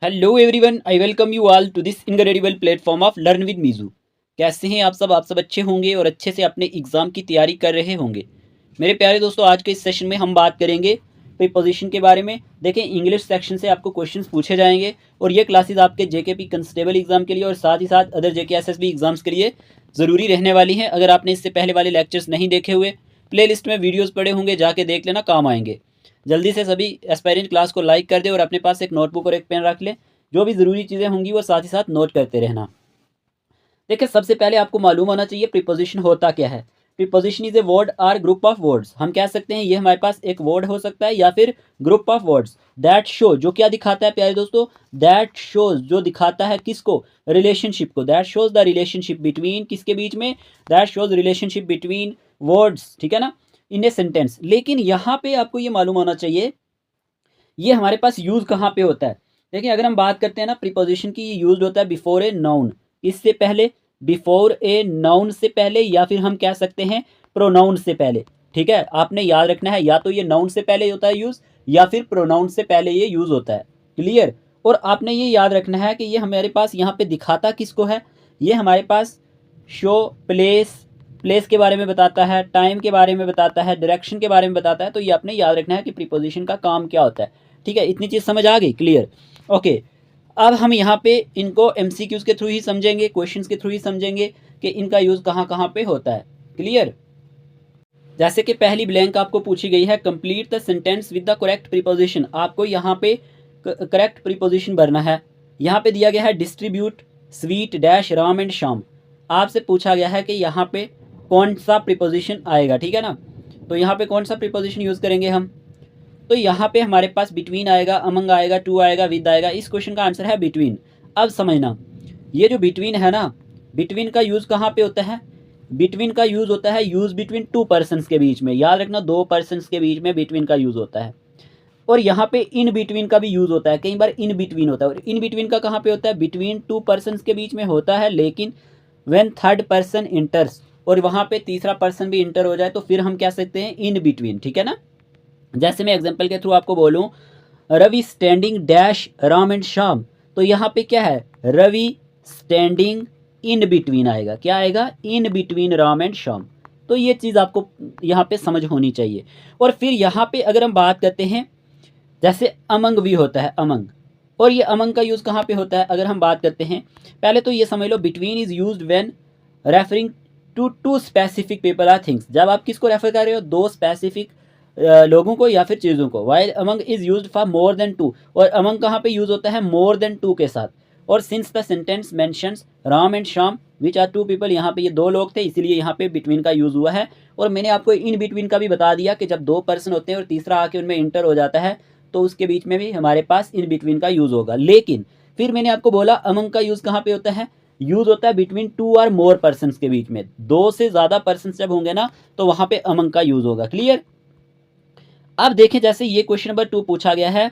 Hello everyone, I welcome you all to this incredible platform of learn with मीजू। कैसे हैं आप सब अच्छे होंगे और अच्छे से अपने एग्ज़ाम की तैयारी कर रहे होंगे। मेरे प्यारे दोस्तों, आज के इस सेशन में हम बात करेंगे प्रीपोजिशन के बारे में। देखें, इंग्लिश सेक्शन से आपको क्वेश्चंस पूछे जाएंगे और ये क्लासेस आपके जेकेपी कंस्टेबल एग्जाम के लिए और साथ ही साथ अदर जेके एसएसबी एग्जाम्स के लिए ज़रूरी रहने वाली हैं। अगर आपने इससे पहले वाले लेक्चर्स नहीं देखे हुए, प्लेलिस्ट में वीडियोज़ पड़े होंगे, जाके देख लेना, काम आएंगे। जल्दी से सभी एस्पायरेंट क्लास को लाइक कर दे और अपने पास एक नोटबुक और एक पेन रख लें। जो भी ज़रूरी चीज़ें होंगी वो साथ ही साथ नोट करते रहना। देखिए, सबसे पहले आपको मालूम होना चाहिए प्रीपोजिशन होता क्या है। Preposition is a word or group of words. हम कह सकते हैं ये हमारे पास एक वर्ड हो सकता है या फिर group of words that show, जो क्या दिखाता है प्यारे दोस्तों, दैट शोज, जो दिखाता है किसको, रिलेशनशिप को। That shows the relationship between, किसके बीच में, that shows relationship between words, ठीक है ना, इन ए सेंटेंस। लेकिन यहाँ पे आपको ये मालूम होना चाहिए ये हमारे पास यूज़ कहाँ पे होता है। देखिए, अगर हम बात करते हैं ना प्रीपोजिशन की, ये यूज होता है बिफोर ए नाउन, इससे पहले, बिफोर ए नाउन से पहले, या फिर हम कह सकते हैं प्रोनाउन से पहले। ठीक है, आपने याद रखना है, या तो ये नाउन से पहले होता है यूज़ या फिर प्रोनाउन से पहले ये यूज़ होता है। क्लियर। और आपने ये याद रखना है कि ये हमारे पास यहाँ पे दिखाता किसको है, ये हमारे पास शो प्लेस, प्लेस के बारे में बताता है, टाइम के बारे में बताता है, डायरेक्शन के बारे में बताता है। तो ये आपने याद रखना है कि प्रीपोजिशन का काम क्या होता है। ठीक है, इतनी चीज़ समझ आ गई, क्लियर। ओके, अब हम यहाँ पे इनको एमसीक्यूज के थ्रू ही समझेंगे, क्वेश्चंस के थ्रू ही समझेंगे कि इनका यूज़ कहाँ कहाँ पे होता है। क्लियर। जैसे कि पहली ब्लैंक आपको पूछी गई है, complete the sentence with the correct preposition. आपको यहाँ पे करेक्ट प्रीपोजिशन भरना है। यहाँ पे दिया गया है distribute sweet dash Ram and शाम। आपसे पूछा गया है कि यहाँ पे कौन सा प्रीपोजिशन आएगा, ठीक है ना। तो यहाँ पे कौन सा प्रीपोजिशन यूज़ करेंगे हम, तो यहाँ पे हमारे पास बिटवीन आएगा, अमंग आएगा, टू आएगा, विद आएगा। इस क्वेश्चन का आंसर है बिटवीन। अब समझना, ये जो बिटवीन है ना, बिटवीन का यूज़ कहाँ पे होता है, बिटवीन का यूज़ होता है यूज़ बिटवीन टू पर्सन्स के बीच में। याद रखना, दो पर्सन्स के बीच में बिटवीन का यूज़ होता है। और यहाँ पे इन बिटवीन का भी यूज़ होता है, कई बार इन बिटवीन होता है। और इन बिटवीन का कहाँ पे होता है, बिटवीन टू पर्सन्स के बीच में होता है, लेकिन व्हेन थर्ड पर्सन इंटर्स, और वहाँ पे तीसरा पर्सन भी इंटर हो जाए तो फिर हम कह सकते हैं इन बिटवीन, ठीक है ना। जैसे मैं एग्जांपल के थ्रू आपको बोलूँ, Ravi standing dash Ram and Sham, तो यहाँ पे क्या है, रवि स्टैंडिंग इन बिटवीन आएगा। क्या आएगा, in between Ram and Sham. तो ये चीज़ आपको यहाँ पे समझ होनी चाहिए। और फिर यहाँ पे अगर हम बात करते हैं, जैसे अमंग भी होता है, अमंग, और ये अमंग का यूज़ कहाँ पे होता है अगर हम बात करते हैं, पहले तो ये समझ लो, between is used when referring to two specific people or things. जब आप किसको रेफर कर रहे हो, दो स्पेसिफिक लोगों को या फिर चीज़ों को। While among is used for more than two, और अमंग कहाँ पे यूज़ होता है, मोर देन टू के साथ। और since the sentence mentions Ram and Shyam which are two people, यहाँ पे ये दो लोग थे, इसीलिए यहाँ पे बिटवीन का यूज़ हुआ है। और मैंने आपको इन बिटवीन का भी बता दिया कि जब दो पर्सन होते हैं और तीसरा आके उनमें इंटर हो जाता है तो उसके बीच में भी हमारे पास इन बिटवीन का यूज़ होगा। लेकिन फिर मैंने आपको बोला अमंग का यूज़ कहाँ पे होता है, यूज़ होता है बिटवीन टू और मोर पर्सन के बीच में। दो से ज़्यादा पर्सन जब होंगे ना तो वहाँ पे अमंग का यूज़ होगा। क्लियर। अब देखें, जैसे ये क्वेश्चन नंबर 2 पूछा गया है,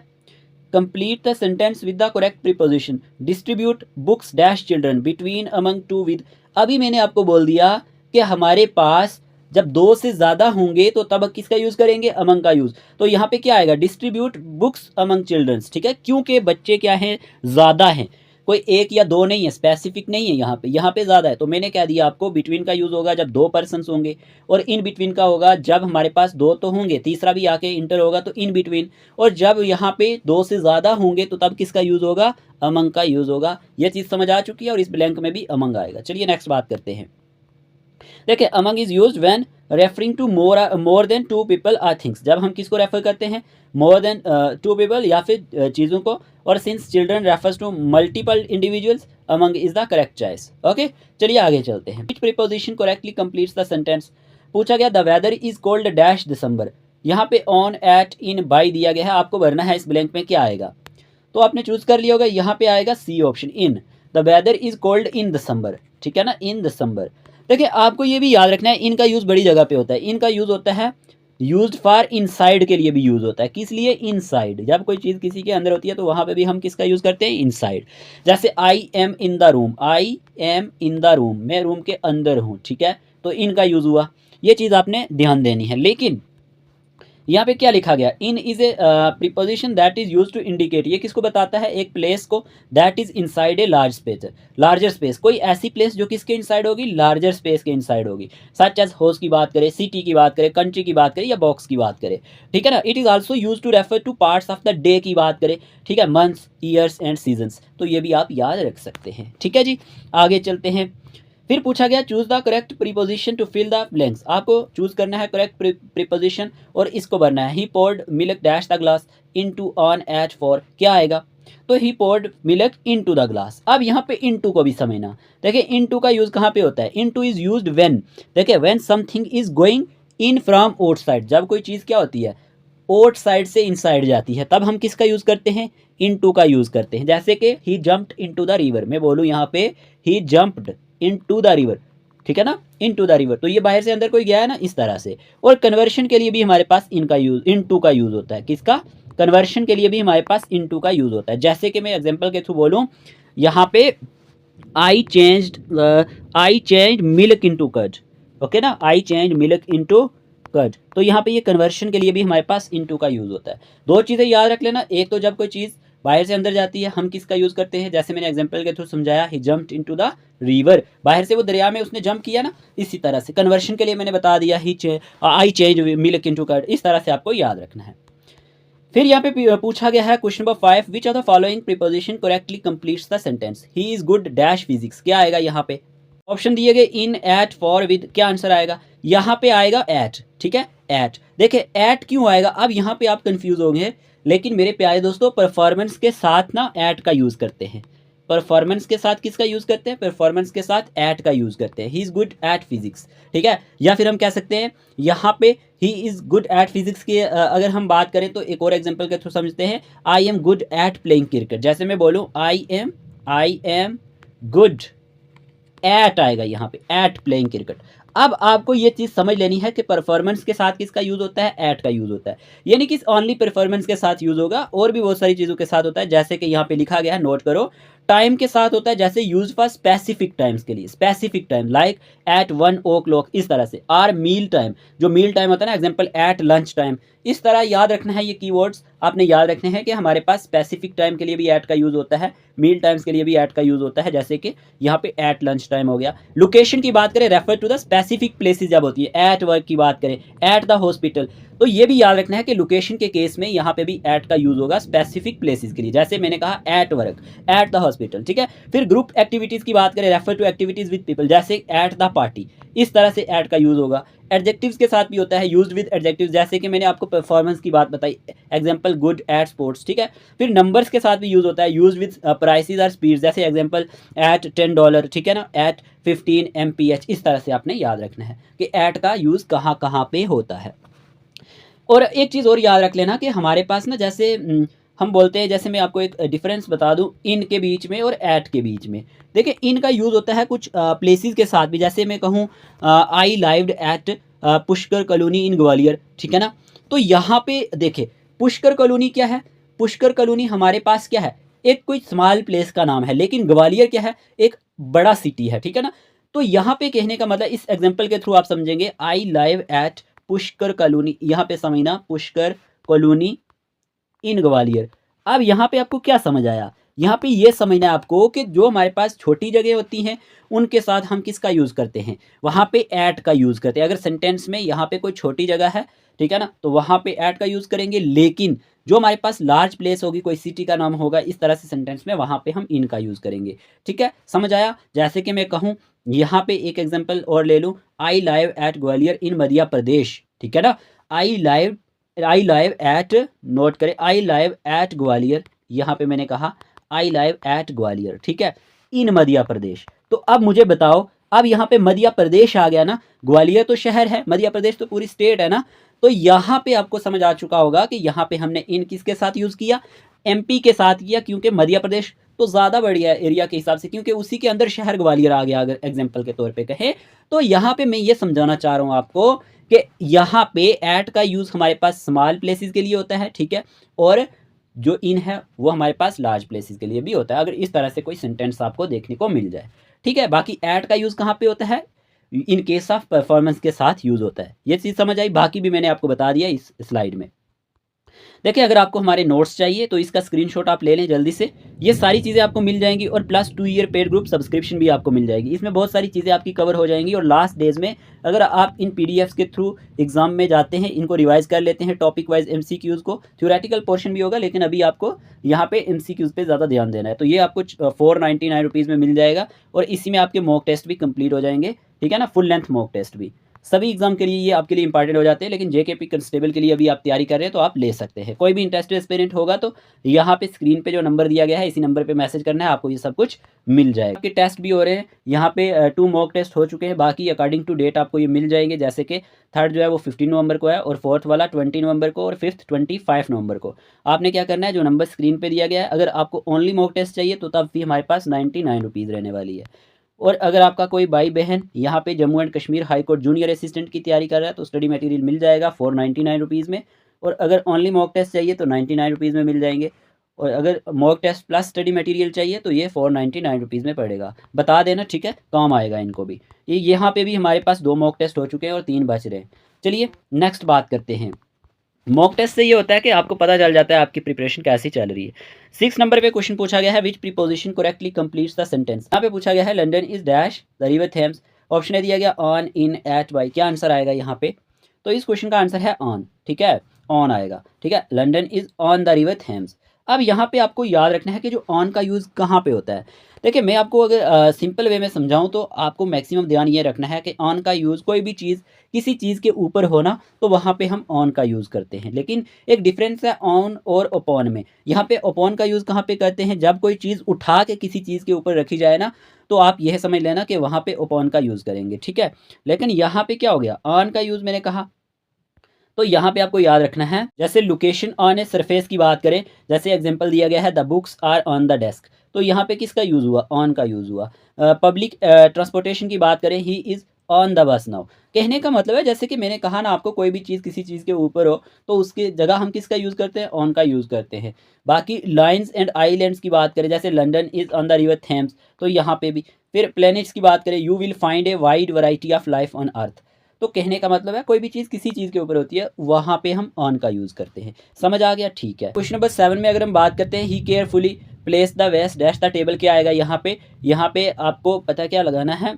complete the sentence with the correct preposition, distribute books dash children between among to with. अभी मैंने आपको बोल दिया कि हमारे पास जब दो से ज़्यादा होंगे तो तब किसका यूज़ करेंगे, अमंग का यूज़। तो यहाँ पे क्या आएगा, डिस्ट्रीब्यूट बुक्स अमंग चिल्ड्रंस, ठीक है, क्योंकि बच्चे क्या हैं, ज़्यादा हैं, कोई एक या दो नहीं है, स्पेसिफिक नहीं है, यहाँ पे ज़्यादा है। तो मैंने कह दिया आपको बिटवीन का यूज़ होगा जब दो पर्सन्स होंगे, और इन बिटवीन का होगा जब हमारे पास दो तो होंगे, तीसरा भी आके इंटर होगा तो इन बिटवीन। और जब यहाँ पे दो से ज़्यादा होंगे तो तब किसका यूज़ होगा, अमंग का यूज़ होगा। यह चीज़ समझ आ चुकी है, और इस ब्लैंक में भी अमंग आएगा। चलिए नेक्स्ट बात करते हैं। देखिए, among is used when referring to more than two people or things. जब हम किसको रेफर करते हैं, मोर देन टू पीपल या फिर चीज़ों को। और since children refers to multiple individuals, among is the correct choice. Okay, चलिए आगे चलते हैं। Which preposition correctly completes the sentence. पूछा गया the weather is cold dash December. यहाँ पे ऑन, एट, इन, बाई दिया गया है, आपको भरना है इस ब्लैंक में क्या आएगा। तो आपने चूज कर लिया होगा, यहाँ पे आएगा C option, in. The weather is cold in December, ठीक है ना, इन दिसंबर। देखिए, आपको ये भी याद रखना है, इनका यूज़ बड़ी जगह पे होता है। इनका यूज़ होता है यूज्ड फॉर इनसाइड के लिए भी यूज़ होता है। किस लिए, इनसाइड। जब कोई चीज़ किसी के अंदर होती है तो वहाँ पे भी हम किसका यूज़ करते हैं, इनसाइड। जैसे I M in the room, I am in the room, मैं रूम के अंदर हूँ, ठीक है, तो इनका यूज़ हुआ। ये चीज़ आपने ध्यान देनी है। लेकिन यहाँ पे क्या लिखा गया, in is a preposition that is use to indicate, ये किसको बताता है, एक प्लेस को, that is inside a large space, larger space, कोई ऐसी प्लेस जो किसके इनसाइड होगी, लार्जर स्पेस के इनसाइड होगी, सच एज हाउस की बात करें, सिटी की बात करें, कंट्री की बात करें या बॉक्स की बात करें, ठीक है ना। It is also use to refer to parts of the day की बात करें, ठीक है, मंथ्स, ईयर्स एंड सीजन्स, तो ये भी आप याद रख सकते हैं, ठीक है जी। आगे चलते हैं, फिर पूछा गया choose the correct preposition to fill the blanks, आपको चूज करना है करेक्ट प्रीपोजिशन और इसको भरना है। He poured milk dash the glass into on at for, क्या आएगा, तो he poured milk into the glass. अब यहाँ पे इनटू को भी समझना, देखिए इनटू का यूज कहाँ पे होता है, इनटू इज यूज्ड व्हेन, देखिए when something is going in from outside, जब कोई चीज़ क्या होती है आउट साइड से इनसाइड जाती है, तब हम किसका यूज करते हैं, इनटू का यूज करते हैं। जैसे कि ही जंप्ड इनटू द रिवर, मैं बोलूँ यहाँ पे ही जंप्ड इनटू द रिवर, ठीक है ना, इनटू द रिवर, तो ये बाहर से अंदर कोई गया है ना, इस तरह से। और कन्वर्शन के लिए भी हमारे पास इनका यूज, इनटू का यूज होता है, किसका, कन्वर्शन के लिए भी हमारे पास इनटू का यूज होता है। जैसे कि मैं एग्जांपल के थ्रू बोलूँ, यहाँ पे I changed milk into curd, okay ना, I changed milk into curd, तो यहाँ पे ये कन्वर्शन के लिए भी हमारे पास इनटू का यूज होता है। दो चीज़ें याद रख लेना, एक तो जब कोई चीज़ बाहर से अंदर जाती है हम किसका यूज़ करते हैं, जैसे मैंने एग्जांपल के थ्रू समझाया, ही जंप्ड इनटू द रिवर, बाहर से वो दरिया में उसने जंप किया ना, इसी तरह से कन्वर्शन के लिए मैंने बता दिया I change milk into curd, इस तरह से आपको याद रखना है। फिर यहाँ पे पूछा गया है question number 5, which of the following preposition correctly completes the sentence, he is good dash physics, क्या आएगा यहाँ पे, ऑप्शन दिए गए इन, एट, फॉर, विद, क्या आंसर आएगा, यहाँ पे आएगा एट, ठीक है, एट। देखिए एट क्यों आएगा, अब यहाँ पे आप कंफ्यूज होंगे, लेकिन मेरे प्यारे दोस्तों परफॉर्मेंस के साथ ना एट का यूज़ करते हैं, परफॉर्मेंस के साथ किसका यूज़ करते हैं, परफॉर्मेंस के साथ एट का यूज़ करते हैं, he is good at physics, ठीक है। या फिर हम कह सकते हैं यहाँ पे he is good at physics की अगर हम बात करें तो एक और एग्जांपल के थ्रू समझते हैं, I am good at playing cricket, जैसे मैं बोलूँ आई एम गुड एट, आएगा यहाँ पे एट प्लेइंग क्रिकेट। अब आपको ये चीज़ समझ लेनी है कि परफॉर्मेंस के साथ किसका यूज़ होता है, एट का यूज़ होता है, यानी कि ओनली परफॉर्मेंस के साथ यूज़ होगा, और भी बहुत सारी चीज़ों के साथ होता है, जैसे कि यहाँ पे लिखा गया है, नोट करो, टाइम के साथ होता है, जैसे यूज फॉर स्पेसिफिक टाइम्स के लिए, specific time like eight 1 o'clock, इस तरह से, आर मील टाइम, जो मील टाइम होता है ना, एग्जांपल एट लंच टाइम, इस तरह याद रखना है, ये कीवर्ड्स आपने याद रखने हैं कि हमारे पास स्पेसिफिक टाइम के लिए भी एट का यूज़ होता है, मील टाइम्स के लिए भी एट का यूज़ होता है, जैसे कि यहाँ पे एट लंच टाइम हो गया। लोकेशन की बात करें, refer to the specific places जब होती है, एट वर्क की बात करें, एट द हॉस्पिटल, तो ये भी याद रखना है कि लोकेशन के केस में यहाँ पे भी एट का यूज़ होगा स्पेसिफिक प्लेसेस के लिए, जैसे मैंने कहा at work, at the hospital, ठीक है। फिर ग्रुप एक्टिविटीज़ की बात करें, refer to activities with people, जैसे एट द पार्टी, इस तरह से एट का यूज़ होगा। एडजेक्टिव्स के साथ भी होता है, यूज्ड विद एडजेक्टिव्स, जैसे कि मैंने आपको परफॉर्मेंस की बात बताई, एग्जांपल गुड एट स्पोर्ट्स, ठीक है। फिर नंबर्स के साथ भी यूज़ होता है, यूज विद प्राइसेस और स्पीड, जैसे एग्जांपल एट $10, ठीक है ना, एट 15 MPH, इस तरह से आपने याद रखना है कि एट का यूज़ कहाँ कहाँ पे होता है। और एक चीज़ और याद रख लेना कि हमारे पास ना, जैसे हम बोलते हैं, जैसे मैं आपको एक डिफरेंस बता दूं इन के बीच में और एट के बीच में, देखिए इन का यूज़ होता है कुछ प्लेसेस के साथ भी, जैसे मैं कहूँ I lived at Pushkar colony in Gwalior, ठीक है ना, तो यहाँ पे देखिए पुष्कर कॉलोनी क्या है, पुष्कर कॉलोनी हमारे पास क्या है, एक कोई स्मॉल प्लेस का नाम है, लेकिन ग्वालियर क्या है, एक बड़ा सिटी है, ठीक है ना। तो यहाँ पे कहने का मतलब, इस एग्जाम्पल के थ्रू आप समझेंगे, आई लाइव एट पुष्कर कॉलोनी, यहाँ पे समझना पुष्कर कॉलोनी इन ग्वालियर। अब यहाँ पे आपको क्या समझ आया, यहाँ पे ये समझना है आपको कि जो हमारे पास छोटी जगह होती हैं उनके साथ हम किसका यूज़ करते हैं, वहाँ पे एट का यूज़ करते हैं। अगर सेंटेंस में यहाँ पे कोई छोटी जगह है, ठीक है ना, तो वहाँ पे एट का यूज़ करेंगे, लेकिन जो हमारे पास लार्ज प्लेस होगी, कोई सिटी का नाम होगा, इस तरह से सेंटेंस में वहाँ पे हम इन का यूज़ करेंगे, ठीक है, समझ आया। जैसे कि मैं कहूँ यहाँ पे एक एग्जाम्पल और ले लूँ, आई लाइव एट ग्वालियर इन मध्य प्रदेश, ठीक है ना, आई लाइव एट, नोट करें, आई लाइव एट ग्वालियर, यहाँ पे मैंने कहा आई लाइव एट ग्वालियर, ठीक है, इन मध्य प्रदेश। तो अब मुझे बताओ, अब यहाँ पे मध्य प्रदेश आ गया ना, ग्वालियर तो शहर है, मध्य प्रदेश तो पूरी स्टेट है ना, तो यहाँ पे आपको समझ आ चुका होगा कि यहाँ पे हमने इन किसके साथ यूज़ किया, MP के साथ किया, क्योंकि मध्य प्रदेश तो ज़्यादा बढ़िया है एरिया के हिसाब से, क्योंकि उसी के अंदर शहर ग्वालियर आ गया, अगर एग्जाम्पल के तौर पे कहें तो। यहाँ पे मैं ये समझाना चाह रहा हूँ आपको कि यहाँ पे एट का यूज़ हमारे पास स्मॉल प्लेसेस के लिए होता है, ठीक है, और जो इन है वो हमारे पास लार्ज प्लेसेस के लिए भी होता है, अगर इस तरह से कोई सेंटेंस आपको देखने को मिल जाए, ठीक है। बाकी एट का यूज़ कहाँ पे होता है, इन केस ऑफ परफॉर्मेंस के साथ यूज़ होता है। ये चीज़ समझ आई, बाकी भी मैंने आपको बता दिया इस स्लाइड में। देखिए अगर आपको हमारे नोट्स चाहिए तो इसका स्क्रीनशॉट आप ले लें जल्दी से, ये सारी चीज़ें आपको मिल जाएंगी और plus 2 year paid group subscription भी आपको मिल जाएगी। इसमें बहुत सारी चीज़ें आपकी कवर हो जाएंगी और लास्ट डेज में अगर आप इन पीडीएफ्स के थ्रू एग्जाम में जाते हैं, इनको रिवाइज कर लेते हैं टॉपिक वाइज एमसीक्यूज़ को, थ्योरेटिकल पोर्शन भी होगा लेकिन अभी आपको यहाँ पे एमसीक्यूज़ पे ज़्यादा ध्यान देना है, तो ये आपको 499 में मिल जाएगा और इसी में आपके मॉक टेस्ट भी कंप्लीट हो जाएंगे, ठीक है ना, फुल लेंथ मॉक टेस्ट भी। सभी एग्जाम के लिए ये आपके लिए इंपॉर्टेंट हो जाते हैं, लेकिन जेकेपी कांस्टेबल के लिए अभी आप तैयारी कर रहे हैं तो आप ले सकते हैं। कोई भी इंटरेस्टेड एस्पिरेंट होगा तो यहाँ पे स्क्रीन पे जो नंबर दिया गया है इसी नंबर पे मैसेज करना है, आपको ये सब कुछ मिल जाएगा। आपके टेस्ट भी हो रहे हैं यहाँ पे 2 मॉक टेस्ट हो चुके हैं, बाकी अकॉर्डिंग टू डेट आपको ये मिल जाएंगे, जैसे कि थर्ड जो है वो 15 नवंबर को है और फोर्थ वाला 20 नवंबर को और फिफ्थ 25 नवंबर को। आपने क्या करना है, जो नंबर स्क्रीन पे दिया गया है, अगर आपको ओनली मॉक टेस्ट चाहिए तो तब भी हमारे पास 99 रुपीज़ रहने वाली है। और अगर आपका कोई भाई बहन यहाँ पे Jammu and Kashmir high court junior assistant की तैयारी कर रहा है तो स्टडी मटेरियल मिल जाएगा 499 रुपीज़ में, और अगर ओनली मॉक टेस्ट चाहिए तो 99 रुपीज़ में मिल जाएंगे, और अगर mock test plus study material चाहिए तो ये 499 रुपीज़ में पड़ेगा। बता देना, ठीक है, काम आएगा इनको भी। ये यहाँ पे भी हमारे पास 2 मॉक टेस्ट हो चुके हैं और 3 बच रहे हैं। चलिए नेक्स्ट बात करते हैं। मॉक टेस्ट से ये होता है कि आपको पता चल जाता है आपकी प्रिपरेशन कैसी चल रही है। 6 नंबर पे क्वेश्चन पूछा गया है, which preposition correctly completes the sentence. यहाँ पे पूछा गया है London is dash the river Thames, option A दिया गया ऑन, इन, एट, बाय। क्या आंसर आएगा यहाँ पे, तो इस क्वेश्चन का आंसर है ऑन, ठीक है, ऑन आएगा, ठीक है, London is on the river Thames. अब यहाँ पे आपको याद रखना है कि जो ऑन का यूज़ कहाँ पे होता है। देखिए मैं आपको अगर सिंपल वे में समझाऊं तो आपको मैक्सिमम ध्यान ये रखना है कि ऑन का यूज़ कोई भी चीज़ किसी चीज़ के ऊपर हो ना तो वहाँ पे हम ऑन का यूज़ करते हैं, लेकिन एक डिफरेंस है ऑन और ओपॉन में। यहाँ पे ओपॉन का यूज़ कहाँ पे करते हैं, जब कोई चीज़ उठा के किसी चीज़ के ऊपर रखी जाए ना तो आप यह समझ लेना कि वहाँ पे ओपॉन का यूज़ करेंगे, ठीक है। लेकिन यहाँ पे क्या हो गया, ऑन का यूज़ मैंने कहा, तो यहाँ पे आपको याद रखना है, जैसे लोकेशन ऑन ए सरफेस की बात करें, जैसे एग्जांपल दिया गया है the books are on the desk, तो यहाँ पे किसका यूज़ हुआ, ऑन का यूज़ हुआ। पब्लिक ट्रांसपोर्टेशन की बात करें, he is on the bus now, कहने का मतलब है जैसे कि मैंने कहा ना आपको, कोई भी चीज़ किसी चीज़ के ऊपर हो तो उसके जगह हम किसका यूज़ करते हैं, ऑन का यूज़ करते हैं। बाकी लाइन्स एंड आइलैंड्स की बात करें, जैसे London is on the river Thames, तो यहाँ पे भी। फिर प्लैनेट्स की बात करें, you will find a wide variety of life on earth, तो कहने का मतलब है कोई भी चीज़ किसी चीज़ के ऊपर होती है वहाँ पे हम ऑन का यूज़ करते हैं। समझ आ गया, ठीक है। क्वेश्चन नंबर 7 में अगर हम बात करते हैं, he carefully placed the vase dash the table, क्या आएगा यहाँ पे, यहाँ पे आपको पता क्या लगाना है,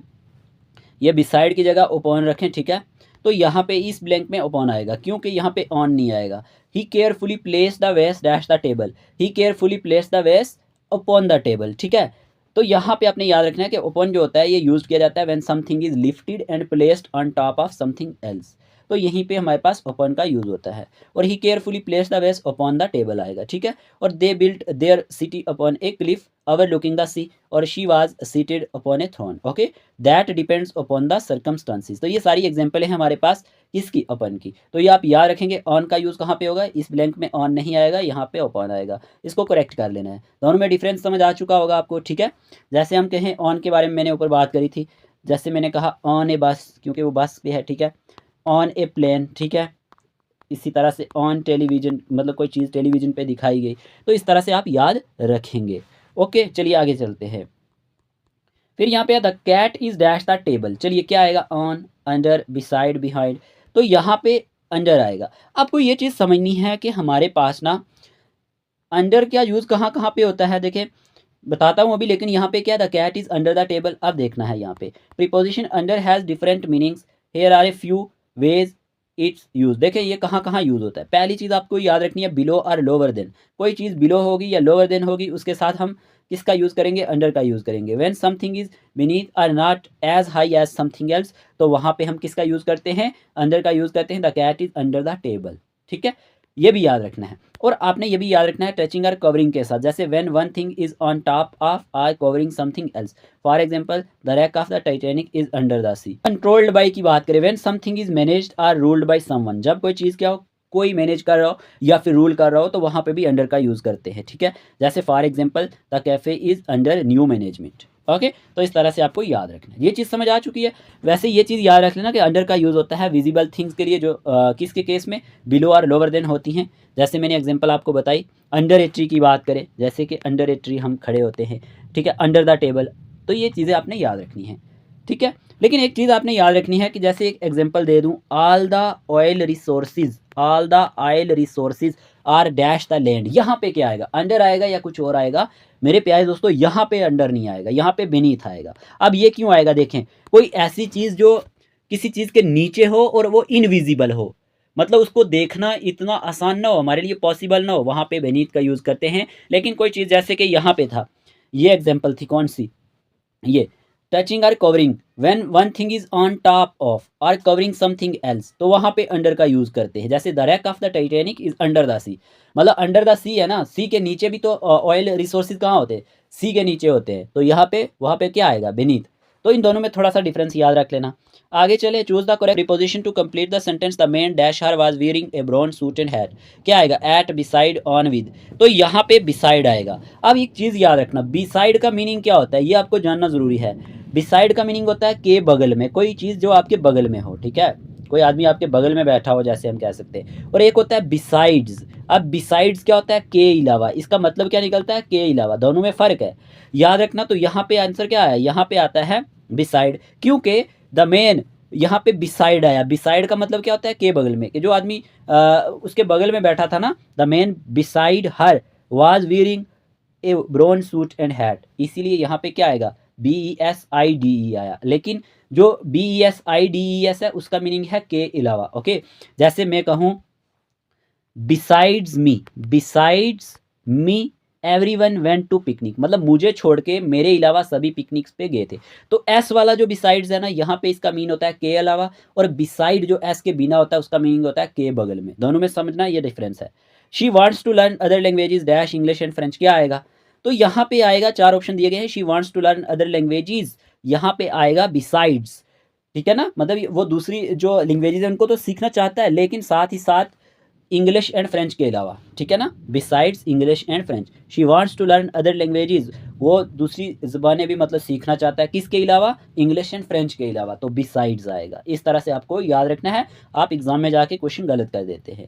ये बिसाइड की जगह ओपन रखें, ठीक है, तो यहाँ पे इस ब्लैंक में ओपन आएगा क्योंकि यहाँ पे ऑन नहीं आएगा। He carefully placed the vase dash the table, he carefully placed the vase upon the table, ठीक है। तो यहाँ पे आपने याद रखना है कि ओपन जो होता है ये यूज किया जाता है when something is lifted and placed on top of something else, तो यहीं पे हमारे पास ओपन का यूज होता है। और he carefully placed the vase upon the table आएगा, ठीक है। और they built their city upon a cliff overlooking the sea, और she was seated upon a throne, okay, that depends upon the circumstances. तो ये सारी example है हमारे पास किसकी, अपन की। तो ये आप याद रखेंगे, ऑन का यूज़ कहाँ पे होगा, इस ब्लैंक में ऑन नहीं आएगा, यहाँ पे ओपन आएगा, इसको करेक्ट कर लेना है। दोनों में डिफरेंस समझ आ चुका होगा आपको, ठीक है। जैसे हम कहें ऑन के बारे में मैंने ऊपर बात करी थी, जैसे मैंने कहा ऑन ए बस क्योंकि वो बस पे है, ठीक है, ऑन ए प्लेन, ठीक है। इसी तरह से ऑन टेलीविज़न, मतलब कोई चीज़ टेलीविज़न पे दिखाई गई, तो इस तरह से आप याद रखेंगे। ओके चलिए आगे चलते हैं। फिर यहाँ पे the cat is dash the table, चलिए क्या आएगा, ऑन, अंडर, बिसाइड, बिहाइंड, तो यहाँ पे अंडर आएगा। आपको ये चीज़ समझनी है कि हमारे पास ना अंडर क्या यूज़ कहाँ कहाँ पे होता है, देखें बताता हूँ अभी, लेकिन यहाँ पे क्या, the cat is under the table, अब देखना है यहाँ पे preposition under has different meanings, here are a few ways its use. देखें ये कहाँ कहाँ यूज़ होता है। पहली चीज़ आपको याद रखनी है, बिलो और लोअर देन, कोई चीज़ बिलो होगी या लोअर देन होगी उसके साथ हम किसका यूज़ करेंगे, अंडर का यूज़ करेंगे। When something is beneath or not as high as something else, तो वहाँ पे हम किसका यूज़ करते हैं, अंडर का यूज़ करते हैं। The cat is under the table, ठीक है, ये भी याद रखना है। और आपने ये भी याद रखना है टचिंग और कवरिंग के साथ, जैसे when one thing is on top of or covering something else, for example the wreck of the Titanic is under the sea. Controlled by की बात करें, when something is managed or ruled by someone, जब कोई चीज़ क्या हो, कोई manage कर रहा हो या फिर रूल कर रहा हो तो वहाँ पे भी अंडर का यूज़ करते हैं, ठीक है। जैसे for example the cafe is under new management, okay, तो इस तरह से आपको याद रखना है। ये चीज़ समझ आ चुकी है। वैसे ये चीज़ याद रख लेना कि अंडर का यूज़ होता है विजिबल थिंग्स के लिए, जो किसके केस में, बिलो और लोअर देन होती हैं। जैसे मैंने एग्जांपल आपको बताई, अंडर ए ट्री की बात करें, जैसे कि अंडर ए ट्री हम खड़े होते हैं, ठीक है, अंडर द टेबल, तो ये चीज़ें आपने याद रखनी है। ठीक है। लेकिन एक चीज़ आपने याद रखनी है कि जैसे एक एग्जांपल दे दूं, all the oil resources are dash the land, यहाँ पे क्या आएगा? अंडर आएगा या कुछ और आएगा? मेरे प्यारे दोस्तों यहाँ पे अंडर नहीं आएगा, यहाँ पे बेनीथ आएगा। अब ये क्यों आएगा? देखें, कोई ऐसी चीज़ जो किसी चीज़ के नीचे हो और वो इनविजिबल हो, मतलब उसको देखना इतना आसान ना हो, हमारे लिए पॉसिबल ना हो, वहाँ पे बेनीथ का यूज़ करते हैं। लेकिन कोई चीज़ जैसे कि यहाँ पे था, ये एग्जाम्पल थी कौन सी? ये टचिंग और covering, when one thing is on top of और कवरिंग समथिंग एल्स, तो वहाँ पे अंडर का यूज़ करते हैं। जैसे the wreck of the Titanic is under the sea, मतलब अंडर द सी है ना, सी के नीचे भी तो ऑयल रिसोर्सेज कहाँ होते हैं? सी के नीचे होते हैं। तो यहाँ पे वहाँ पे क्या आएगा? बेनीथ। तो इन दोनों में थोड़ा सा डिफरेंस याद रख लेना। आगे चले, choose the correct preposition to complete the sentence, the man dash her was wearing a brown suit and hat. क्या आएगा? At, beside, on, with. तो यहाँ पे बिसाइड आएगा। अब एक चीज़ याद रखना, बिसाइड का मीनिंग क्या होता है ये आपको जानना ज़रूरी है। बिसाइड का मीनिंग होता है के बगल में, कोई चीज़ जो आपके बगल में हो, ठीक है, कोई आदमी आपके बगल में बैठा हो जैसे हम कह सकते हैं। और एक होता है बिसाइड्स। अब बिसाइड्स क्या होता है? के अलावा। इसका मतलब क्या निकलता है? के अलावा। दोनों में फ़र्क है, याद रखना। तो यहाँ पे आंसर क्या है? यहाँ पे आता है बिसाइड, क्योंकि द मेन यहाँ पे बिसाइड आया। बिसाइड का मतलब क्या होता है? के बगल में, कि जो आदमी उसके बगल में बैठा था ना, the man beside her was wearing A brown suit and hat, इसीलिए यहाँ पे क्या आएगा? BESIDE आया। लेकिन जो BESIDES है उसका मीनिंग है के अलावा। ओके, जैसे मैं कहूँ besides me everyone went to picnic, मतलब मुझे छोड़ के मेरे अलावा सभी पिकनिक्स पे गए थे। तो एस वाला जो बिसाइड्स है ना, यहाँ पे इसका मीन होता है के अलावा, और बिसाइड जो एस के बिना होता है उसका मीनिंग होता है के बगल में। दोनों में समझना ये डिफरेंस है। She wants to learn other languages dash English and French, क्या आएगा? तो यहाँ पे आएगा, चार ऑप्शन दिए गए हैं। She wants to learn other languages, यहाँ पे आएगा बिसाइड्स, ठीक है ना, मतलब वो दूसरी जो लैंग्वेजेस है उनको तो सीखना चाहता है, लेकिन साथ ही साथ इंग्लिश एंड फ्रेंच के अलावा, ठीक है ना, besides English and French. She wants to learn other languages, वो दूसरी ज़बानें भी मतलब सीखना चाहता है, किसके अलावा? इंग्लिश एंड फ्रेंच के अलावा। तो बिसाइड्स आएगा। इस तरह से आपको याद रखना है, आप एग्जाम में जाके क्वेश्चन गलत कर देते हैं।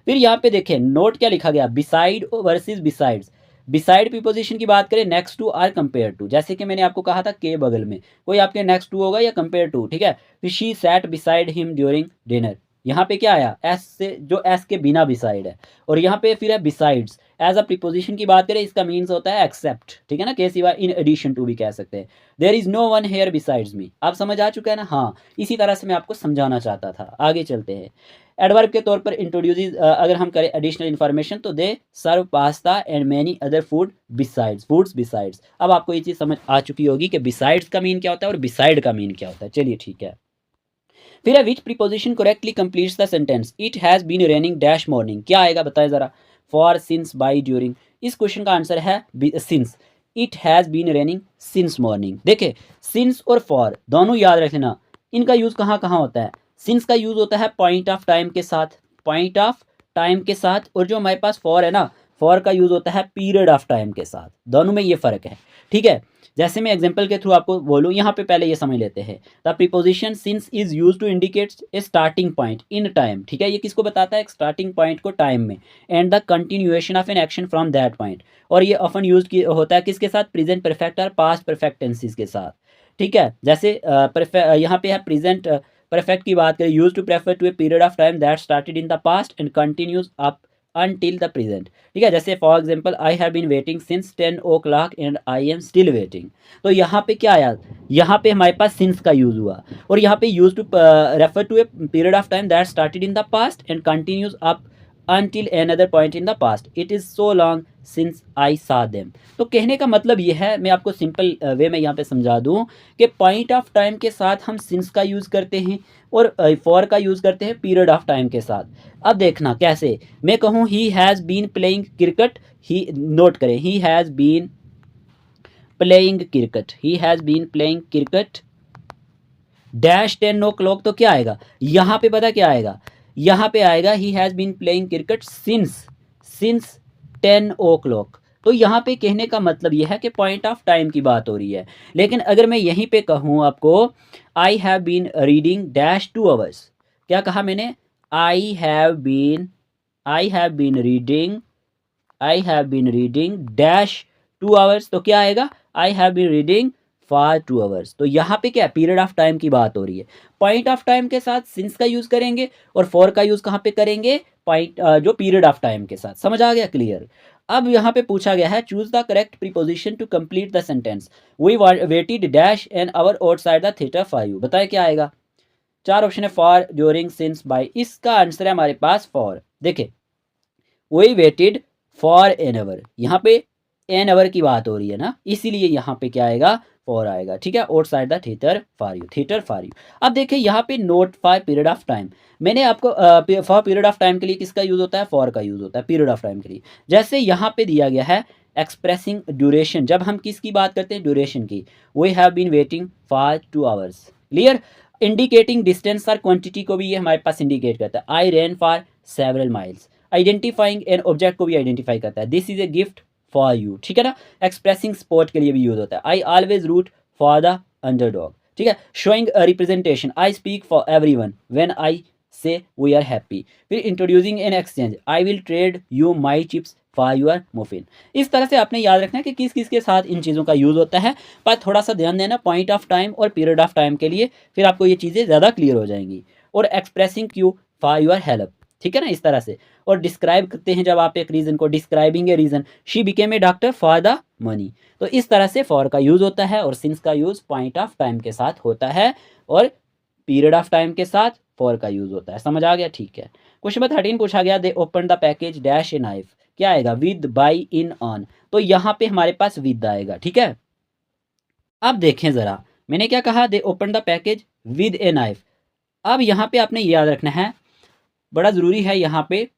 फिर यहाँ पे देखें, नोट क्या लिखा गया? Beside versus besides. Beside preposition की बात करें, next to or compare to, जैसे कि मैंने आपको कहा था के बगल में, कोई आपके नेक्स्ट टू होगा या कंपेयर टू, ठीक है। फिर she set beside him during dinner, यहाँ पे क्या आया? एस से, जो एस के बिना बिसाइड है। और यहाँ पे फिर है बिसाइड्स। एज अ प्रीपोजिशन की बात करें, इसका मीन्स होता है एक्सेप्ट, ठीक है ना, के सिवा, इन एडिशन टू भी कह सकते हैं। There is no one here besides me, आप समझ आ चुका है ना? हाँ, इसी तरह से मैं आपको समझाना चाहता था। आगे चलते हैं। एडवर्ब के तौर पर इंट्रोड्यूस अगर हम करें एडिशनल इन्फॉर्मेशन, तो they serve pasta and many other foods besides. अब आपको ये चीज़ समझ आ चुकी होगी कि बिसाइड्स का मीन क्या होता है और बिसाइड का मीन क्या होता है। चलिए ठीक है। फिर है which preposition correctly completes the sentence, it has been raining dash morning, क्या आएगा बताएं ज़रा? For, since, by, during. इस क्वेश्चन का आंसर है since. It has been raining since morning. देखे, सिंस और फॉर दोनों याद रख लेना, इनका यूज़ कहाँ कहाँ होता है? सिंस का यूज़ होता है पॉइंट ऑफ टाइम के साथ, पॉइंट ऑफ टाइम के साथ, और जो हमारे पास फॉर है ना, फॉर का यूज़ होता है पीरियड ऑफ टाइम के साथ। दोनों में ये फ़र्क है, ठीक है। जैसे मैं एग्जांपल के थ्रू आपको बोलूँ, यहाँ पे पहले ये समझ लेते हैं। The preposition since is use to indicate a starting point in time, ठीक है, ये किसको बताता है? एक स्टार्टिंग पॉइंट को टाइम में, and the continuation of an action from that point. और ये ऑफन यूज होता है किसके साथ? प्रेजेंट परफेक्ट और पास्ट परफेक्ट टेंसेस के साथ, ठीक है। जैसे यहाँ पे है प्रेजेंट परफेक्ट की बात करें, use to prefer to a period of time that started in the past and continues up until the present, ठीक है। जैसे for example, I have been waiting since 10 o'clock and I am still waiting. तो यहाँ पे क्या आया? यहाँ पे हमारे पास सिंस का यूज़ हुआ, और यहाँ पे use to refer to a period of time that started in the past and continues up until another point in the past. It is so long since I saw them. तो कहने का मतलब ये है, मैं आपको सिंपल वे में यहाँ पे समझा दूँ कि पॉइंट ऑफ टाइम के साथ हम सिंस का यूज़ करते हैं और फॉर का यूज़ करते हैं पीरियड ऑफ टाइम के साथ। अब देखना कैसे, मैं कहूँ he has been playing cricket, he, note करें, he has been playing cricket, he has been playing cricket dash 10 o'clock, तो क्या आएगा यहाँ पे? पता क्या आएगा? यहाँ पे आएगा he has been playing cricket since 10 o'clock। तो यहाँ पे कहने का मतलब यह है कि पॉइंट ऑफ टाइम की बात हो रही है। लेकिन अगर मैं यहीं पे कहूँ आपको, I have been reading dash 2 hours, क्या कहा मैंने? I have been reading dash 2 hours, तो क्या आएगा? I have been reading for 2 hours. तो यहाँ पे क्या पीरियड ऑफ टाइम की बात हो रही है। पॉइंट ऑफ टाइम के साथ सिंस का यूज़ करेंगे और फॉर का यूज़ कहाँ पे करेंगे, पॉइंट जो पीरियड ऑफ टाइम के साथ। समझ आ गया, क्लियर। अब यहाँ पे पूछा गया है choose the correct preposition to complete the sentence. We waited dash an hour outside the theatre for you. बताए क्या आएगा। चार ऑप्शन है, फॉर, ड्यूरिंग, सिंस, बाय। इसका आंसर है हमारे पास फॉर। देखिए we waited for an hour, यहाँ पे एन आवर की बात हो रही है ना, इसीलिए यहाँ पे क्या आएगा, फॉर आएगा। ठीक है, outside the theatre for you, theatre for you. अब देखिए यहाँ पे note for period of time, मैंने आपको फॉर पीरियड ऑफ टाइम के लिए किसका यूज़ होता है, फॉर का यूज़ होता है पीरियड ऑफ टाइम के लिए। जैसे यहाँ पे दिया गया है एक्सप्रेसिंग ड्यूरेशन, जब हम किसकी बात करते हैं, ड्यूरेशन की। We have been waiting for 2 hours, clear. Indicating distance और क्वांटिटी को भी ये हमारे पास इंडिकेट करता है। I ran for several miles. Identifying an object को भी आइडेंटिफाई करता है। This is a gift for you, ठीक है ना। एक्सप्रेसिंग स्पोर्ट के लिए भी यूज होता है। I always root for the underdog, ठीक है। Showing representation, I speak for everyone when I say we are happy. फिर introducing an exchange, I will trade you my chips for your muffin. इस तरह से आपने याद रखना है कि किस किस के साथ इन चीज़ों का यूज़ होता है, पर थोड़ा सा ध्यान देना पॉइंट ऑफ टाइम और पीरियड ऑफ टाइम के लिए, फिर आपको ये चीज़ें ज़्यादा क्लियर हो जाएंगी। और expressing Q for your help, ठीक है ना, इस तरह से। और डिस्क्राइब करते हैं जब आप एक रीज़न को, describing a reason, she became a doctor for the money. तो इस तरह से फॉर का यूज़ होता है और सिंस का यूज़ पॉइंट ऑफ टाइम के साथ होता है और पीरियड ऑफ टाइम के साथ फॉर का यूज़ होता है। समझ आ गया, ठीक है। क्वेश्चन नंबर 13 पूछा गया, दे open the package dash a knife. क्या आएगा, विद, बाई, इन, ऑन। तो यहाँ पे हमारे पास विद आएगा, ठीक है। अब देखें ज़रा, मैंने क्या कहा, दे open the package with a knife. अब यहाँ पे आपने याद रखना है, बड़ा ज़रूरी है यहाँ पे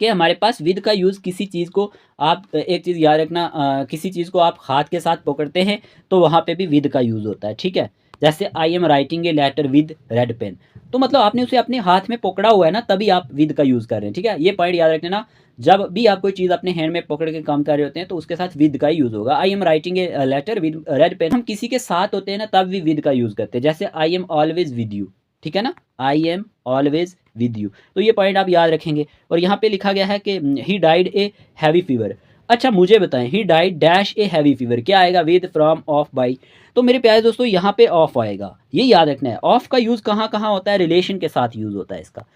कि हमारे पास विद का यूज़ किसी चीज़ को, आप एक चीज़ याद रखना, किसी चीज़ को आप हाथ के साथ पकड़ते हैं तो वहाँ पे भी विद का यूज़ होता है, ठीक है। जैसे I am writing a letter with red pen, तो मतलब आपने उसे अपने हाथ में पकड़ा हुआ है ना, तभी आप विद का यूज़ कर रहे हैं, ठीक है। ये पॉइंट याद रखना ना, जब भी आप कोई चीज़ अपने हैंड में पकड़ के काम कर रहे होते हैं तो उसके साथ विद का यूज़ होगा। I am writing a letter with red pen, हम किसी के साथ होते हैं ना तब भी विद का यूज़ करते हैं। जैसे I am always with you, ठीक है ना, I am always with you. तो ये पॉइंट आप याद रखेंगे। और यहाँ पे लिखा गया है कि he died a heavy fever. अच्छा मुझे बताएं, he died dash a heavy fever, क्या आएगा, विद, फ्रॉम, ऑफ, बाई। तो मेरे प्यारे दोस्तों यहाँ पे ऑफ आएगा, ये याद रखना है। ऑफ का यूज़ कहाँ कहाँ होता है, रिलेशन के साथ यूज़ होता है इसका।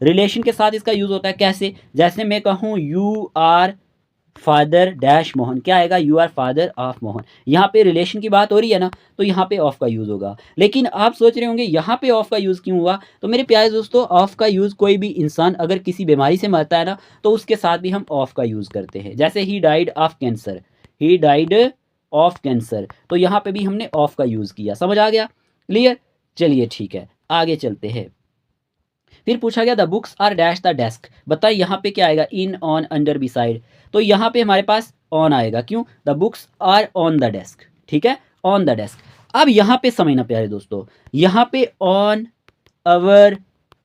रिलेशन के साथ इसका यूज़ होता है कैसे, जैसे मैं कहूँ you are father dash Mohan, क्या आएगा, you are father of Mohan. यहाँ पे रिलेशन की बात हो रही है ना, तो यहाँ पे ऑफ का यूज़ होगा। लेकिन आप सोच रहे होंगे यहाँ पे ऑफ का यूज़ क्यों हुआ, तो मेरे प्यारे दोस्तों ऑफ का यूज़ कोई भी इंसान अगर किसी बीमारी से मरता है ना, तो उसके साथ भी हम ऑफ का यूज़ करते हैं। जैसे he died of cancer, he died of cancer, तो यहाँ पे भी हमने ऑफ का यूज़ किया। समझ आ गया, क्लियर। चलिए ठीक है, आगे चलते हैं। फिर पूछा गया the books are dash the desk. बताइए यहाँ पे क्या आएगा, इन, ऑन, अंडर, बिसाइड। तो यहाँ पे हमारे पास ऑन आएगा, क्यों, the books are on the desk, ठीक है, ऑन द डेस्क। अब यहाँ पे समझना प्यारे दोस्तों, यहाँ पे ऑन, अवर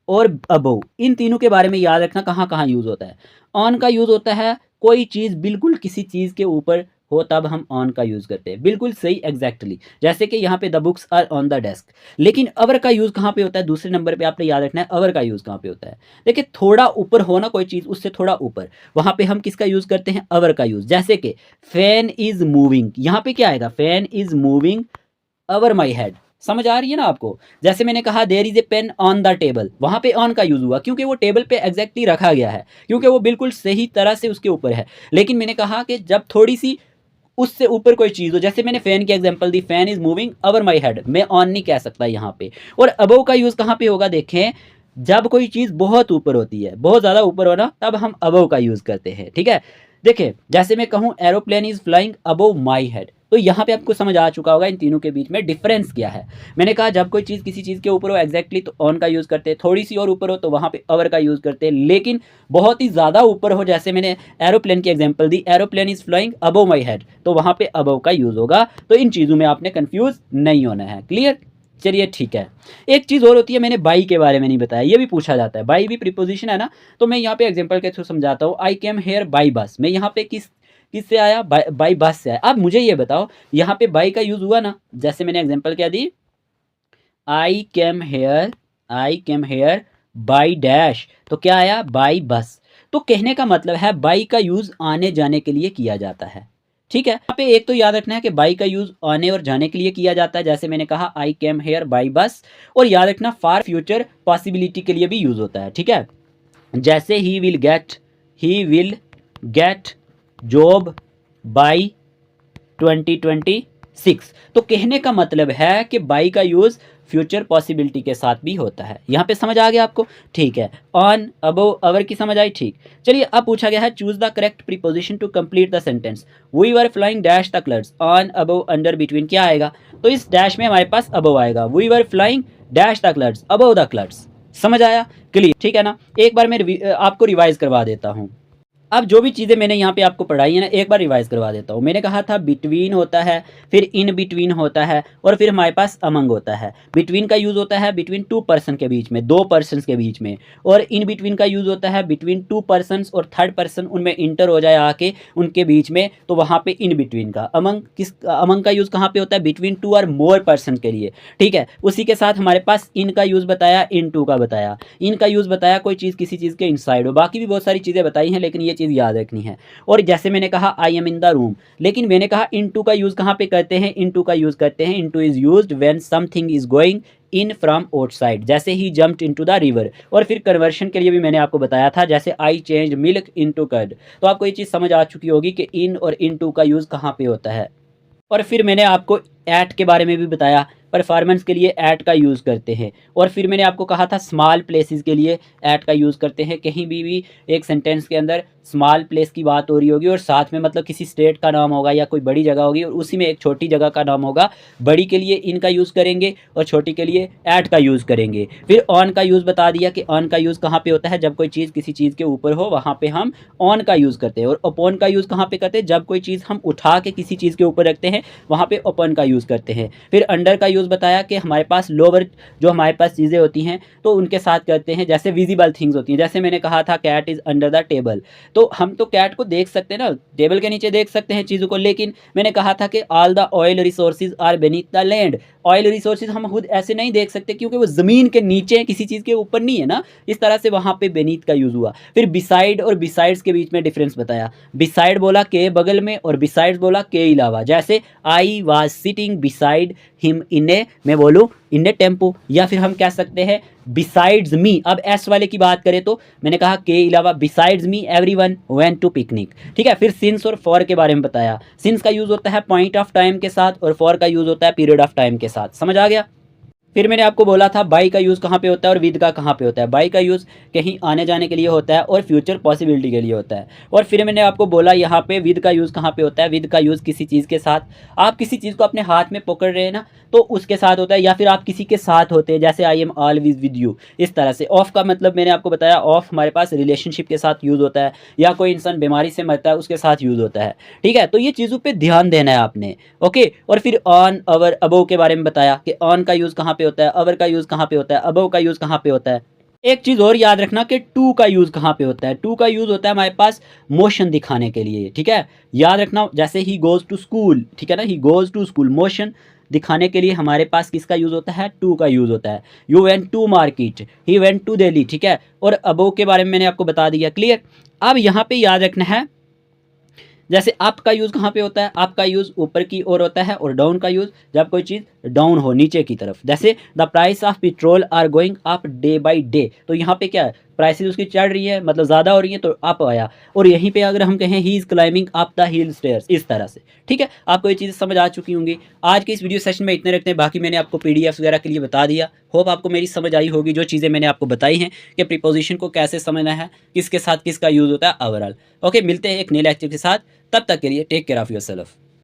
और अबव, इन तीनों के बारे में याद रखना कहाँ कहाँ यूज़ होता है। ऑन का यूज़ होता है कोई चीज़ बिल्कुल किसी चीज़ के ऊपर हो तब हम ऑन का यूज़ करते हैं, बिल्कुल सही, एग्जैक्टली। जैसे कि यहाँ पे the books are on the desk. लेकिन अवर का यूज़ कहाँ पे होता है, दूसरे नंबर पे आपने याद रखना है अवर का यूज़ कहाँ पे होता है। देखिए थोड़ा ऊपर हो ना कोई चीज़, उससे थोड़ा ऊपर, वहाँ पे हम किसका यूज़ करते हैं, अवर का यूज़। जैसे कि फैन इज़ मूविंग, यहाँ पे क्या आएगा, fan is moving over my head. समझ आ रही है ना आपको। जैसे मैंने कहा there is a pen on the table, वहाँ पे ऑन का यूज़ हुआ क्योंकि वो टेबल पे एग्जैक्टली रखा गया है, क्योंकि वो बिल्कुल सही तरह से उसके ऊपर है। लेकिन मैंने कहा कि जब थोड़ी सी उससे ऊपर कोई चीज़ हो, जैसे मैंने फैन की example the, fan is moving over my head, मैं ऑन नहीं कह सकता यहाँ पे। और अबव का यूज़ कहाँ पे होगा, देखें जब कोई चीज़ बहुत ऊपर होती है, बहुत ज़्यादा ऊपर हो ना, तब हम अबव का यूज़ करते हैं, ठीक है। देखिए जैसे मैं कहूँ aeroplane is flying above my head, तो यहाँ पे आपको समझ आ चुका होगा इन तीनों के बीच में डिफरेंस क्या है। मैंने कहा जब कोई चीज़ किसी चीज़ के ऊपर हो एग्जैक्टली तो ऑन का यूज़ करते हैं, थोड़ी सी और ऊपर हो तो वहाँ पे अवर का यूज़ करते हैं, लेकिन बहुत ही ज़्यादा ऊपर हो, जैसे मैंने एरोप्लेन की example the, aeroplane is flying above my head, तो वहाँ पे अबव का यूज़ होगा। तो इन चीज़ों में आपने कन्फ्यूज़ नहीं होना है, क्लियर। चलिए ठीक है, एक चीज़ और होती है, मैंने बाई के बारे में नहीं बताया, ये भी पूछा जाता है, बाई भी प्रीपोजिशन है ना, तो मैं यहाँ पे एग्जांपल के थ्रू समझाता हूँ। आई केम हेयर बाई बस, मैं यहाँ पे किससे आया, बाई बस से आया। अब मुझे ये बताओ यहाँ पे बाई का यूज़ हुआ ना, जैसे मैंने एग्जांपल क्या दी, आई केम हेयर बाई डैश, तो क्या आया, बाई बस। तो कहने का मतलब है बाई का यूज़ आने जाने के लिए किया जाता है, ठीक है, यहाँ पे एक तो याद रखना है कि बाई का यूज आने और जाने के लिए किया जाता है, जैसे मैंने कहा आई केम हेयर बाई बस। और याद रखना फार फ्यूचर पॉसिबिलिटी के लिए भी यूज होता है। ठीक है, जैसे he will get job by 2026। तो कहने का मतलब है कि बाई का यूज फ्यूचर पॉसिबिलिटी के साथ भी होता है। यहाँ पे समझ आ गया आपको? ठीक है, ऑन अबव अवर की समझ आई? ठीक। चलिए अब पूछा गया है choose the correct preposition to complete the sentence. We were flying dash the clouds, on above under between क्या आएगा? तो इस डैश में हमारे पास अबव आएगा। We were flying dash the clouds, above the clouds. समझ आया? क्लियर? ठीक है ना। एक बार मैं आपको रिवाइज करवा देता हूँ। अब जो भी चीज़ें मैंने यहाँ पे आपको पढ़ाई है ना, एक बार रिवाइज करवा देता हूँ। मैंने कहा था बिटवीन होता है, फिर इन बिटवीन होता है, और फिर हमारे पास अमंग होता है। बिटवीन का यूज़ होता है बिटवीन टू पर्सन के बीच में, दो पर्सन्स के बीच में। और इन बिटवीन का यूज़ होता है बिटवीन टू पर्सन्स और थर्ड पर्सन उनमें इंटर हो जाए आके उनके बीच में, तो वहाँ पे इन बिटवीन का। अमंग का यूज़ कहाँ पे होता है? बिटवीन टू और मोर पर्सन के लिए। ठीक है, उसी के साथ हमारे पास इन का यूज़ बताया, इन टू का बताया, इन का यूज़ बताया कोई चीज़ किसी चीज़ के इनसाइड हो। बाकी भी बहुत सारी चीज़ें बताई हैं, लेकिन ये चीज़ याद रखनी है। और जैसे मैंने कहा I am in the room, लेकिन मैंने कहा इनटू का यूज कहाँ पे करते हैं? इनटू का यूज करते हैं, into is used when something is going in from outside, जैसे ही जंप्ड इनटू द रिवर। और फिर कन्वर्शन के लिए भी मैंने आपको बताया था, जैसे I change milk into curd. तो आपको ये चीज़ समझ आ चुकी होगी कि इन और इनटू का यूज़ कहाँ पे होता है। और फिर मैंने आपको एट के बारे में भी बताया, परफॉर्मेंस के लिए एट का यूज़ करते हैं। और फिर मैंने आपको कहा था स्मॉल प्लेसेस के लिए एट का यूज़ करते हैं। कहीं भी एक सेंटेंस के अंदर स्मॉल प्लेस की बात हो रही होगी और साथ में मतलब किसी स्टेट का नाम होगा या कोई बड़ी जगह होगी और उसी में एक छोटी जगह का नाम होगा, बड़ी के लिए इन का यूज़ करेंगे और छोटी के लिए एट का यूज़ करेंगे। फिर ऑन का यूज़ बता दिया कि ऑन का यूज़ कहाँ पे होता है? जब कोई चीज़ किसी चीज़ के ऊपर हो वहाँ पे हम ऑन का यूज़ करते हैं। और अपॉन का यूज़ कहाँ पे करते हैं? जब कोई चीज़ हम उठा के किसी चीज़ के ऊपर रखते हैं वहाँ पे अपॉन का यूज़ करते हैं। फिर अंडर का यूज़ बताया कि हमारे पास लोअर जो हमारे पास चीज़ें होती हैं तो उनके साथ करते हैं, जैसे विजिबल थिंग्स होती हैं। जैसे मैंने कहा था cat is under the table, तो हम तो कैट को देख सकते हैं ना, टेबल के नीचे देख सकते हैं चीज़ों को। लेकिन मैंने कहा था कि all the oil resources are beneath the land. Oil resources हम खुद ऐसे नहीं देख सकते क्योंकि वो ज़मीन के नीचे है, किसी चीज़ के ऊपर नहीं है ना। इस तरह से वहाँ पे बेनीथ का यूज़ हुआ। फिर बिसाइड और बिसाइड्स के बीच में डिफरेंस बताया। बिसाइड बोला के बगल में और बिसाइड्स बोला के अलावा। जैसे I was sitting beside him in a, मैं बोलूँ इन ए टेम्पो, या फिर हम कह सकते हैं बिसाइड्स मी। अब एस वाले की बात करें तो मैंने कहा के अलावा besides me everyone went to picnic. ठीक है, फिर सिंस और फॉर के बारे में बताया। सिंस का यूज़ होता है पॉइंट ऑफ टाइम के साथ और फॉर का यूज़ होता है पीरियड ऑफ टाइम के साथ। समझ आ गया? फिर मैंने आपको बोला था बाई का यूज़ कहाँ पे होता है और विद का कहाँ पे होता है। बाई का यूज़ कहीं आने जाने के लिए होता है और फ्यूचर पॉसिबिलिटी के लिए होता है। और फिर मैंने आपको बोला यहाँ पे विद का यूज़ कहाँ पे होता है। विद का यूज़ किसी चीज़ के साथ, आप किसी चीज़ को अपने हाथ में पकड़ रहे हैं ना तो उसके साथ होता है, या फिर आप किसी के साथ होते हैं, जैसे I am always with you, इस तरह से। ऑफ का मतलब मैंने आपको बताया, ऑफ हमारे पास रिलेशनशिप के साथ यूज़ होता है, या कोई इंसान बीमारी से मरता है उसके साथ यूज़ होता है। ठीक है, तो ये चीज़ों पे ध्यान देना है आपने। ओके, और फिर ऑन अवर अबव के बारे में बताया कि ऑन का यूज़ कहाँ पे होता है, अवर का यूज़ कहाँ पे होता है, अबव का यूज़ कहाँ पे होता है। एक चीज़ और याद रखना कि टू का यूज़ कहाँ पे होता है। टू का यूज़ होता है हमारे पास मोशन दिखाने के लिए। ठीक है, याद रखना, जैसे ही गोज़ टू स्कूल, ठीक है ना, he goes to school, motion दिखाने के लिए हमारे पास किसका यूज़ होता है? टू का यूज़ होता है। You went to market, he went to Delhi. ठीक है, और अबव के बारे में मैंने आपको बता दिया। क्लियर? अब यहाँ पे याद रखना है, जैसे अप का यूज़ कहाँ पे होता है? अप का यूज़ ऊपर की ओर होता है, और डाउन का यूज़ जब कोई चीज़ डाउन हो, नीचे की तरफ। जैसे the price of petrol are going up day by day, तो यहाँ पे क्या है? प्राइसेस उसकी चढ़ रही है, मतलब ज़्यादा हो रही है, तो अप आया। और यहीं पे अगर हम कहें he is climbing up the hill stairs, इस तरह से। ठीक है, आपको ये चीज़ें समझ आ चुकी होंगी। आज के इस वीडियो सेशन में इतने रखते हैं, बाकी मैंने आपको PDF वगैरह के लिए बता दिया। होप आपको मेरी समझ आई होगी, जो चीज़ें मैंने आपको बताई हैं कि प्रीपोजिशन को कैसे समझना है, किसके साथ किसका यूज़ होता है ओवरऑल। ओके, मिलते हैं एक नए लेक्चर के साथ, तब तक के लिए टेक केयर ऑफ़ योरसेल्फ।